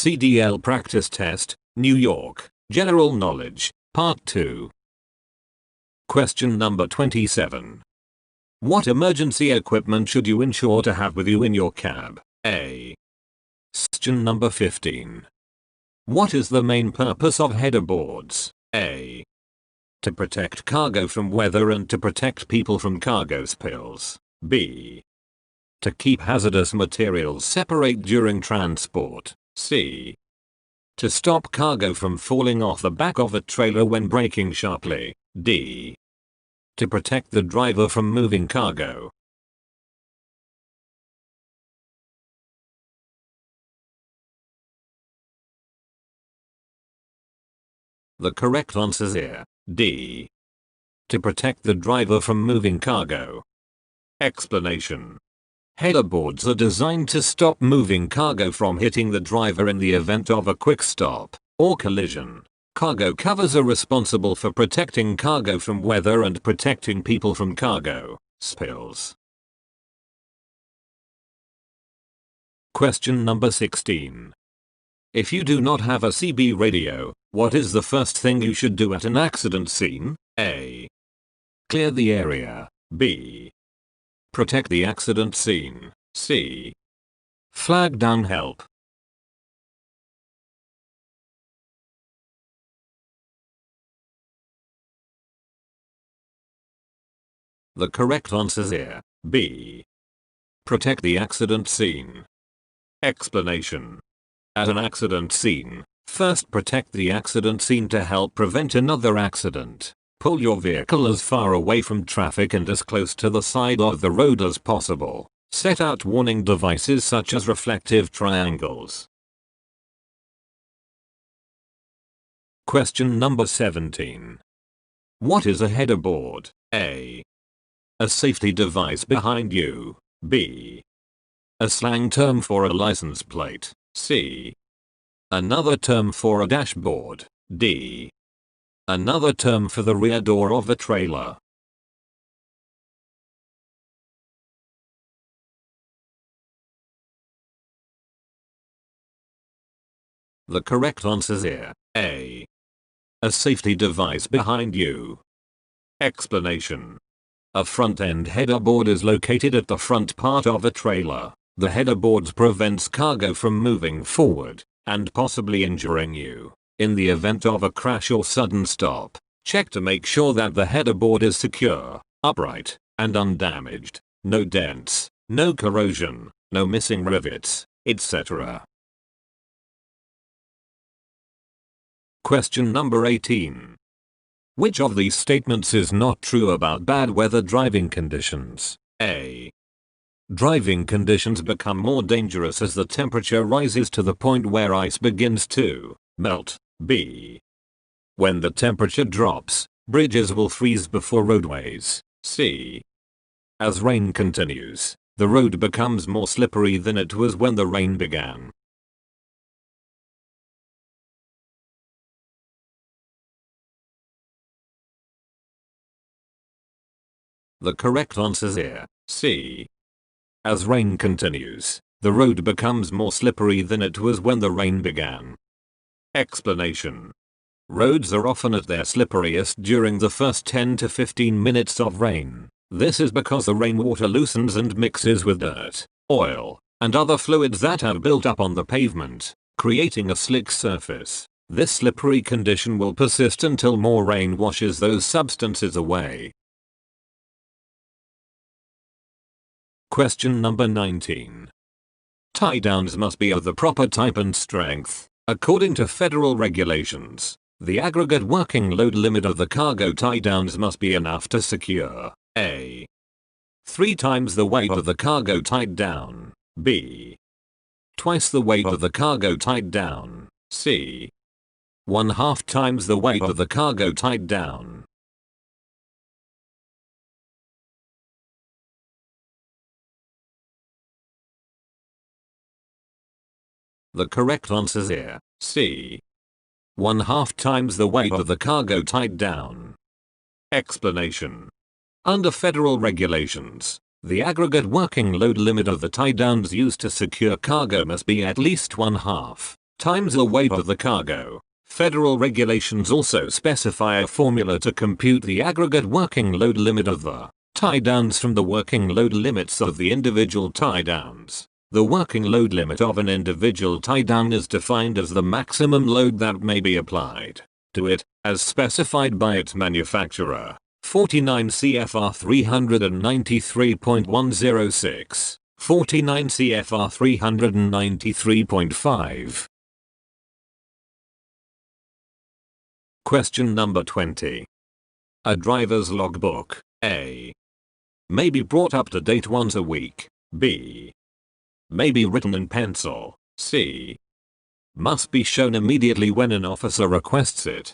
CDL Practice Test, New York, General Knowledge, Part 2. Question number 27. What emergency equipment should you ensure to have with you in your cab? A. Question number 15. What is the main purpose of header boards? A. To protect cargo from weather and to protect people from cargo spills. B. To keep hazardous materials separate during transport. C. To stop cargo from falling off the back of a trailer when braking sharply. D. To protect the driver from moving cargo. The correct answer is here, D. To protect the driver from moving cargo. Explanation. Header boards are designed to stop moving cargo from hitting the driver in the event of a quick stop or collision. Cargo covers are responsible for protecting cargo from weather and protecting people from cargo spills. Question number 16. If you do not have a CB radio, what is the first thing you should do at an accident scene? A. Clear the area. B. Protect the accident scene. C. Flag down help. The correct answer is here, B. Protect the accident scene. Explanation. At an accident scene, first protect the accident scene to help prevent another accident. Pull your vehicle as far away from traffic and as close to the side of the road as possible. Set out warning devices such as reflective triangles. Question number 17. What is a header board? A. A safety device behind you. B. A slang term for a license plate. C. Another term for a dashboard. D. Another term for the rear door of a trailer. The correct answer is here, A. A safety device behind you. Explanation. A front-end header board is located at the front part of a trailer. The header board prevents cargo from moving forward and possibly injuring you. In the event of a crash or sudden stop, check to make sure that the header board is secure, upright, and undamaged. No dents, no corrosion, no missing rivets, etc. Question number 18. Which of these statements is not true about bad weather driving conditions? A. Driving conditions become more dangerous as the temperature rises to the point where ice begins to melt. B. When the temperature drops, bridges will freeze before roadways. C. As rain continues, the road becomes more slippery than it was when the rain began. The correct answer is here, C. As rain continues, the road becomes more slippery than it was when the rain began. Explanation. Roads are often at their slipperiest during the first 10 to 15 minutes of rain. This is because the rainwater loosens and mixes with dirt, oil, and other fluids that have built up on the pavement, creating a slick surface. This slippery condition will persist until more rain washes those substances away. Question number 19. Tie-downs must be of the proper type and strength. According to federal regulations, the aggregate working load limit of the cargo tie-downs must be enough to secure A. 3 times the weight of the cargo tied down. B. Twice the weight of the cargo tied down. C. 1/2 times the weight of the cargo tied down. The correct answer is here, C. 1/2 times the weight of the cargo tied down. Explanation. Under federal regulations, the aggregate working load limit of the tie-downs used to secure cargo must be at least 1/2 times the weight of the cargo. Federal regulations also specify a formula to compute the aggregate working load limit of the tie downs from the working load limits of the individual tie downs. The working load limit of an individual tie down is defined as the maximum load that may be applied to it, as specified by its manufacturer. 49 CFR 393.106, 49 CFR 393.5. Question number 20. A driver's logbook, A, may be brought up to date once a week. B, may be written in pencil. C, must be shown immediately when an officer requests it.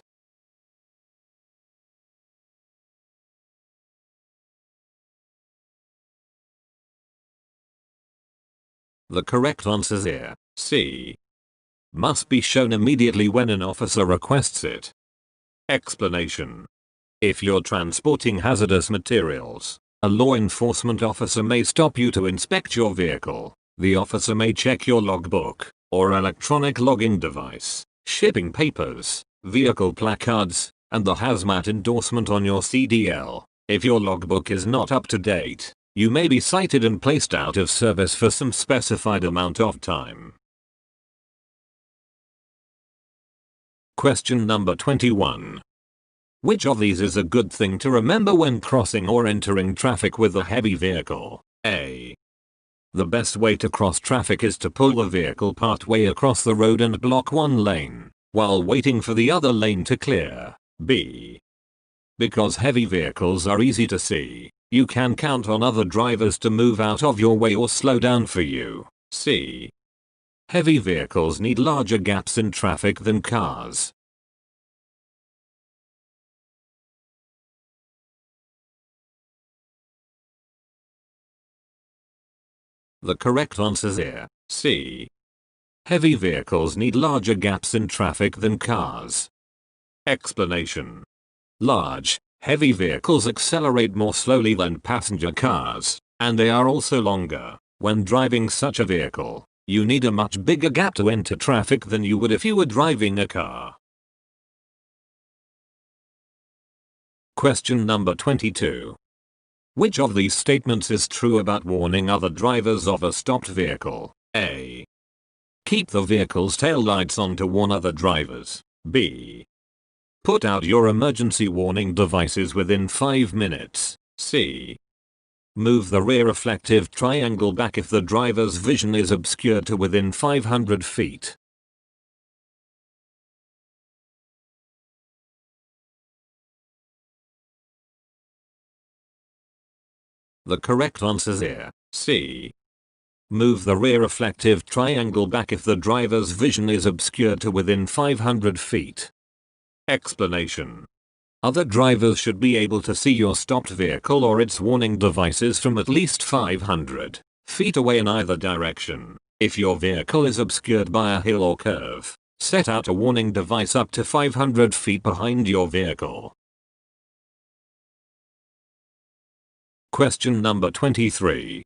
The correct answer is here, C, must be shown immediately when an officer requests it. Explanation. If you're transporting hazardous materials, a law enforcement officer may stop you to inspect your vehicle. The officer may check your logbook or electronic logging device, shipping papers, vehicle placards, and the hazmat endorsement on your CDL. If your logbook is not up to date, you may be cited and placed out of service for some specified amount of time. Question number 21. Which of these is a good thing to remember when crossing or entering traffic with a heavy vehicle? A, the best way to cross traffic is to pull the vehicle partway across the road and block one lane, while waiting for the other lane to clear. B, because heavy vehicles are easy to see, you can count on other drivers to move out of your way or slow down for you. C, heavy vehicles need larger gaps in traffic than cars. The correct answer is here, C, heavy vehicles need larger gaps in traffic than cars. Explanation. Large, heavy vehicles accelerate more slowly than passenger cars, and they are also longer. When driving such a vehicle, you need a much bigger gap to enter traffic than you would if you were driving a car. Question number 22. Which of these statements is true about warning other drivers of a stopped vehicle? A, keep the vehicle's taillights on to warn other drivers. B, put out your emergency warning devices within 5 minutes. C, move the rear reflective triangle back if the driver's vision is obscured to within 500 feet. The correct answer is here, C, move the rear reflective triangle back if the driver's vision is obscured to within 500 feet. Explanation. Other drivers should be able to see your stopped vehicle or its warning devices from at least 500 feet away in either direction. If your vehicle is obscured by a hill or curve, set out a warning device up to 500 feet behind your vehicle. Question number 23.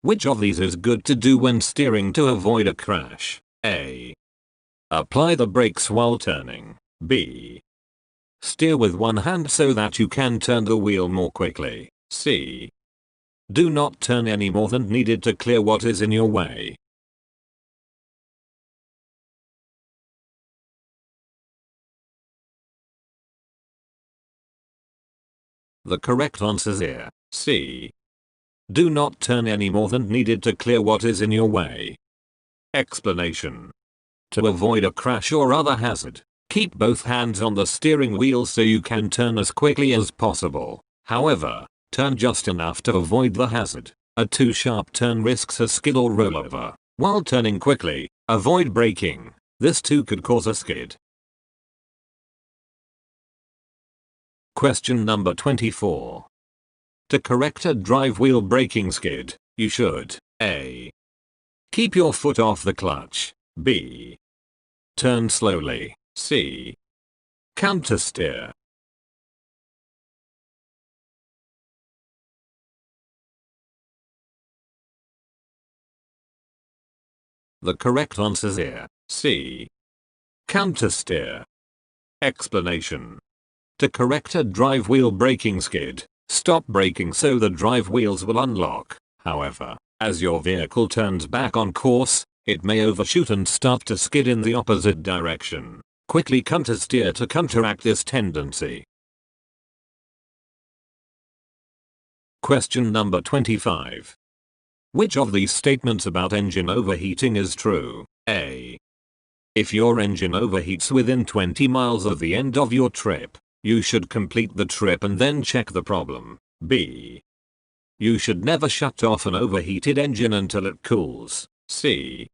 Which of these is good to do when steering to avoid a crash? A, apply the brakes while turning. B, steer with one hand so that you can turn the wheel more quickly. C, do not turn any more than needed to clear what is in your way. The correct answer is here, C, do not turn any more than needed to clear what is in your way. Explanation. To avoid a crash or other hazard, keep both hands on the steering wheel so you can turn as quickly as possible. However, turn just enough to avoid the hazard. A too sharp turn risks a skid or rollover. While turning quickly, avoid braking. This too could cause a skid. Question number 24. To correct a drive wheel braking skid, you should A, keep your foot off the clutch. B, turn slowly. C, counter steer. The correct answer is here. C. Counter steer. Explanation. To correct a drive wheel braking skid, stop braking so the drive wheels will unlock. However, as your vehicle turns back on course, it may overshoot and start to skid in the opposite direction. Quickly counter steer to counteract this tendency. Question number 25. Which of these statements about engine overheating is true? A. If your engine overheats within 20 miles of the end of your trip, you should complete the trip and then check the problem. B. You should never shut off an overheated engine until it cools. C.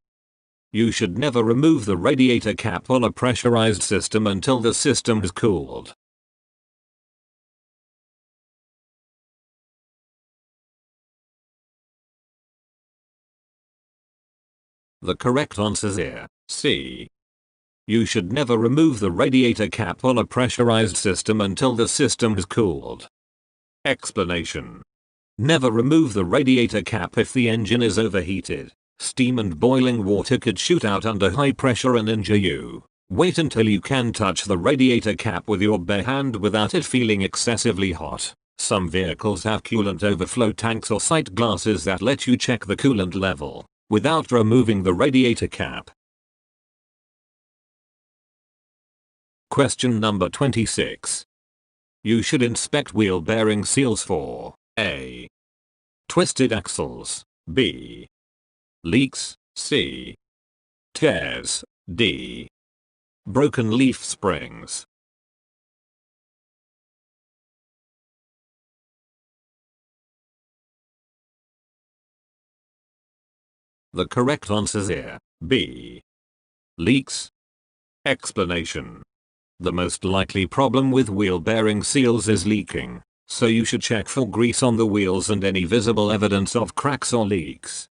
You should never remove the radiator cap on a pressurized system until the system has cooled. The correct answer is here. C. You should never remove the radiator cap on a pressurized system until the system has cooled. Explanation. Never remove the radiator cap if the engine is overheated. Steam and boiling water could shoot out under high pressure and injure you. Wait until you can touch the radiator cap with your bare hand without it feeling excessively hot. Some vehicles have coolant overflow tanks or sight glasses that let you check the coolant level without removing the radiator cap. Question number 26. You should inspect wheel bearing seals for A. Twisted axles. B. Leaks. C. Tears. D. Broken leaf springs. The correct answer is here. B. Leaks. Explanation. The most likely problem with wheel bearing seals is leaking, so you should check for grease on the wheels and any visible evidence of cracks or leaks.